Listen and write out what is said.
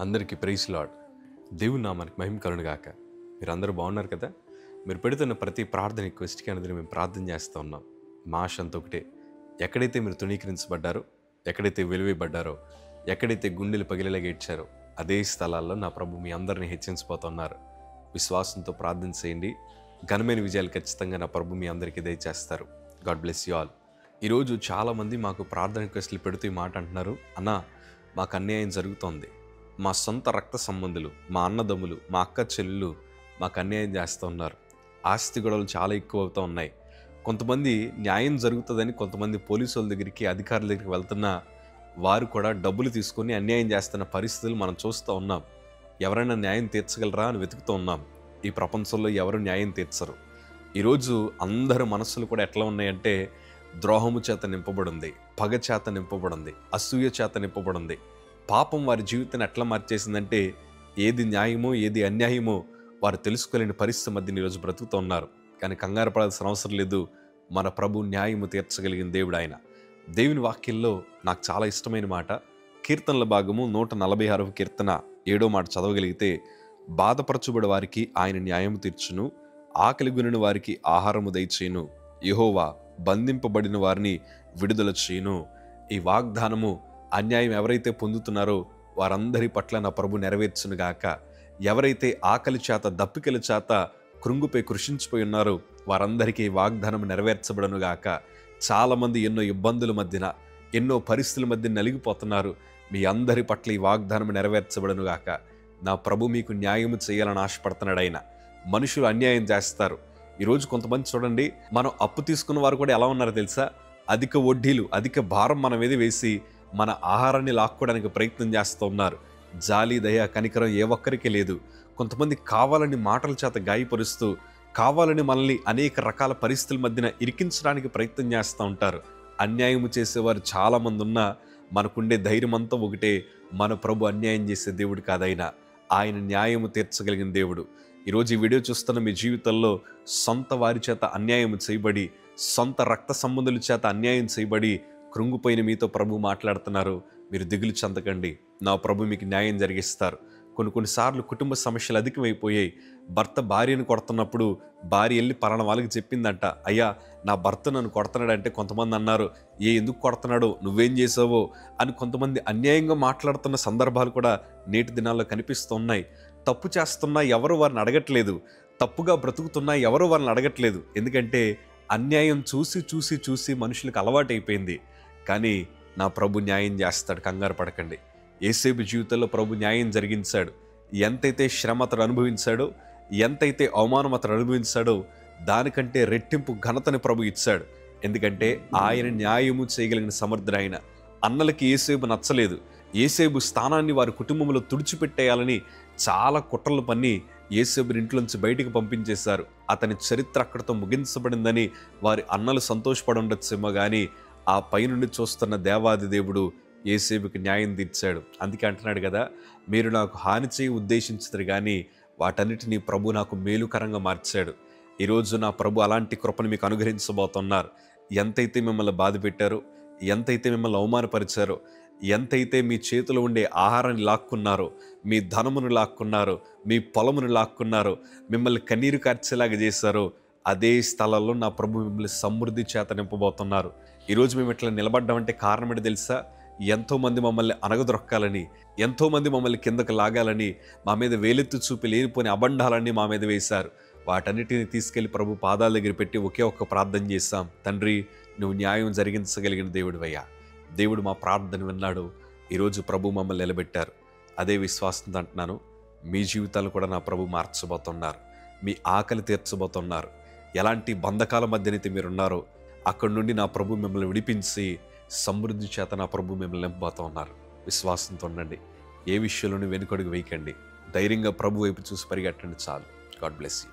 అందరికీ praise lord. దేవుని నామానికి మహిమ కలుగునుగాక. మీరందరూ బాగున్నారు కదా? మీరు పెడుతున్న ప్రతి ప్రార్థన రిక్వెస్ట్కి అనేది మేము ప్రార్థన చేస్తూ ఉన్నాం. మా ఆశ అంతా ఒకటే, ఎక్కడైతే మీరు తృణీకరించబడ్డారో, ఎక్కడైతే వెలువైబడ్డారో, ఎక్కడైతే గుండెలు పగిలేలాగా ఇచ్చారో అదే స్థలాల్లో నా ప్రభు మీ అందరినీ హెచ్చించబోతున్నారు. విశ్వాసంతో ప్రార్థన చేయండి. ఘనమైన విజయాలు ఖచ్చితంగా నా ప్రభు మీ అందరికీ దయచేస్తారు. God bless you all. ఈరోజు చాలామంది మాకు ప్రార్థన రిక్వెస్ట్లు పెడుతూ ఈ మాట అంటున్నారు, అన్నా మాకు అన్యాయం జరుగుతోంది, మా సొంత రక్త సంబంధులు, మా అన్నదమ్ములు, మా అక్క చెల్లెళ్ళు మాకు అన్యాయం చేస్తూ ఉన్నారు. ఆస్తి గొడవలు చాలా ఎక్కువ అవుతూ ఉన్నాయి. కొంతమంది న్యాయం జరుగుతుందని కొంతమంది పోలీసుల దగ్గరికి, అధికారుల దగ్గరికి వెళ్తున్నా వారు కూడా డబ్బులు తీసుకొని అన్యాయం చేస్తున్న పరిస్థితులు మనం చూస్తూ ఉన్నాం. ఎవరైనా న్యాయం తీర్చగలరా అని వెతుకుతూ ఉన్నాం. ఈ ప్రపంచంలో ఎవరు న్యాయం తీర్చరు. ఈరోజు అందరి మనస్సులు కూడా ఎట్లా ఉన్నాయంటే, ద్రోహము చేత నింపబడింది, పగ చేత నింపబడింది, అసూయ చేత నింపబడింది. పాపం వారి జీవితాన్ని ఎట్లా మార్చేసిందంటే, ఏది న్యాయమో ఏది అన్యాయమో వారు తెలుసుకోలేని పరిస్థితి మధ్య ఈరోజు బ్రతుకుతూ ఉన్నారు. కానీ కంగారు పడాల్సిన అవసరం లేదు. మన ప్రభు న్యాయము తీర్చగలిగిన దేవుడు ఆయన. దేవుని వాక్యంలో నాకు చాలా ఇష్టమైన మాట, కీర్తనల భాగము 146వ కీర్తన 7వ మాట చదవగలిగితే, బాధపరచుబడి వారికి ఆయన న్యాయము తీర్చును, ఆకలిగొనిన వారికి ఆహారము దయచేయును, యెహోవా బంధింపబడిన వారిని విడుదల చేయును. ఈ వాగ్దానము అన్యాయం ఎవరైతే పొందుతున్నారో వారందరి పట్ల నా ప్రభు నెరవేర్చునుగాక. ఎవరైతే ఆకలి చేత, దప్పికల చేత కృంగుపై కృషించిపోయి ఉన్నారో వారందరికీ వాగ్దానం నెరవేర్చబడనుగాక. చాలామంది ఎన్నో ఇబ్బందుల మధ్యన, ఎన్నో పరిస్థితుల మధ్య నలిగిపోతున్నారు. మీ అందరి పట్ల ఈ వాగ్దానం నెరవేర్చబడనుగాక. నా ప్రభు మీకు న్యాయము చేయాలని ఆశపడుతున్నాడు ఆయన. మనుషులు అన్యాయం చేస్తారు. ఈరోజు కొంతమంది చూడండి, మనం అప్పు తీసుకున్న వారు కూడా ఎలా ఉన్నారో తెలుసా? అధిక వడ్డీలు, అధిక భారం మన మీద వేసి మన ఆహారాన్ని లాక్కోవడానికి ప్రయత్నం చేస్తూ ఉన్నారు. జాలి, దయ, కనికరం ఏ ఒక్కరికి లేదు. కొంతమంది కావాలని మాటల చేత గాయపరుస్తూ, కావాలని మనల్ని అనేక రకాల పరిస్థితుల మధ్యన ఇరికించడానికి ప్రయత్నం చేస్తూ ఉంటారు. అన్యాయం చేసేవారు చాలామంది ఉన్నా మనకుండే ధైర్యం అంతా ఒకటే, మన ప్రభు అన్యాయం చేసే దేవుడు కాదైనా, ఆయన న్యాయము తీర్చగలిగిన దేవుడు. ఈరోజు ఈ వీడియో చూస్తున్న మీ జీవితంలో సొంత వారి చేత అన్యాయం చేయబడి, సొంత రక్త సంబంధుల చేత అన్యాయం చేయబడి కృంగిపోయిన మీతో ప్రభు మాట్లాడుతున్నారు. మీరు దిగులు చెందకండి, నా ప్రభు మీకు న్యాయం జరిగిస్తారు. కొన్నిసార్లు కుటుంబ సమస్యలు అధికమైపోయాయి. భర్త భార్యను కొడుతున్నప్పుడు భార్య వెళ్ళి పలానా వాళ్ళకి చెప్పిందంట, అయ్యా నా భర్త నన్ను కొడుతున్నాడంటే కొంతమంది అన్నారు, ఎందుకు కొడుతున్నాడో, నువ్వేం చేసావో అని కొంతమంది అన్యాయంగా మాట్లాడుతున్న సందర్భాలు కూడా నేటి దినాల్లో కనిపిస్తున్నాయి. తప్పు చేస్తున్నా ఎవరు వారిని అడగట్లేదు, తప్పుగా బ్రతుకుతున్నా ఎవరు వారిని అడగట్లేదు. ఎందుకంటే అన్యాయం చూసి చూసి చూసి మనుషులకు అలవాటైపోయింది. కానీ నా ప్రభు న్యాయం చేస్తాడు, కంగారు పడకండి. యేసేపు జీవితంలో ప్రభు న్యాయం జరిగించాడు. ఎంతైతే శ్రమ అతడు అనుభవించాడో, ఎంతైతే అవమానం అతడు అనుభవించాడో దానికంటే రెట్టింపు ఘనతని ప్రభు ఇచ్చాడు. ఎందుకంటే ఆయన న్యాయము చేయగలిగిన సమర్థుడు ఆయన. అన్నలకి యేసేపు నచ్చలేదు. యేసేపు స్థానాన్ని వారి కుటుంబంలో తుడిచిపెట్టేయాలని చాలా కుట్రలు పన్ని యేసేపుని ఇంట్లోంచి బయటికి పంపించేశారు. అతని చరిత్ర అక్కడితో ముగించబడిందని వారి అన్నలు సంతోషపడి ఉండొచ్చేమో కానీ, ఆ పైనుండి చూస్తున్న దేవాది దేవుడు యేసేపుకి న్యాయం తీర్చాడు. అందుకే అంటున్నాడు కదా, మీరు నాకు హాని చేయి ఉద్దేశించారు కానీ వాటన్నిటినీ ప్రభు నాకు మేలుకరంగా మార్చాడు. ఈరోజు నా ప్రభు అలాంటి కృపను మీకు అనుగ్రహించబోతున్నారు. ఎంతైతే మిమ్మల్ని బాధ పెట్టారో, ఎంతైతే మిమ్మల్ని అవమానపరిచారో, ఎంతైతే మీ చేతిలో ఉండే ఆహారాన్ని లాక్కున్నారో, మీ ధనమును లాక్కున్నారో, మీ పొలమును లాక్కున్నారో, మిమ్మల్ని కన్నీరు కార్చేలాగా చేశారో, అదే స్థలాల్లో నా ప్రభు మిమ్మల్ని సమృద్ధి చేత నింపబోతున్నారు. ఈరోజు మేము ఇట్లా నిలబడ్డామంటే కారణం ఏంటి తెలుసా? ఎంతోమంది మమ్మల్ని అనగదొరక్కాలని, ఎంతోమంది మమ్మల్ని కిందకు లాగాలని, మా మీద వేలెత్తు చూపి లేనిపోని అబండాలన్నీ మా మీద వేశారు. వాటన్నిటిని తీసుకెళ్లి ప్రభు పాదాల దగ్గర పెట్టి ఒకే ఒక్క ప్రార్థన చేశాం, తండ్రి నువ్వు న్యాయం జరిగించగలిగిన దేవుడివయ్యా. దేవుడు మా ప్రార్థన విన్నాడు. ఈరోజు ప్రభు మమ్మల్ని నిలబెట్టారు. అదే విశ్వాసంతో అంటున్నాను, మీ జీవితాలు కూడా నా ప్రభు మార్చబోతున్నారు. మీ ఆకలి తీర్చబోతున్నారు. ఎలాంటి బంధకాల మధ్యనైతే మీరున్నారో అక్కడి నుండి నా ప్రభు మిమ్మల్ని విడిపించి సమృద్ధి చేత నా ప్రభు మిమ్మల్ని నింపబోతున్నారు. విశ్వాసంతో ఉండండి. ఏ విషయంలోనూ వెనుకడుగు వేయకండి. ధైర్యంగా ప్రభు వైపు చూసి పరిగెట్టండి చాలు. God bless you.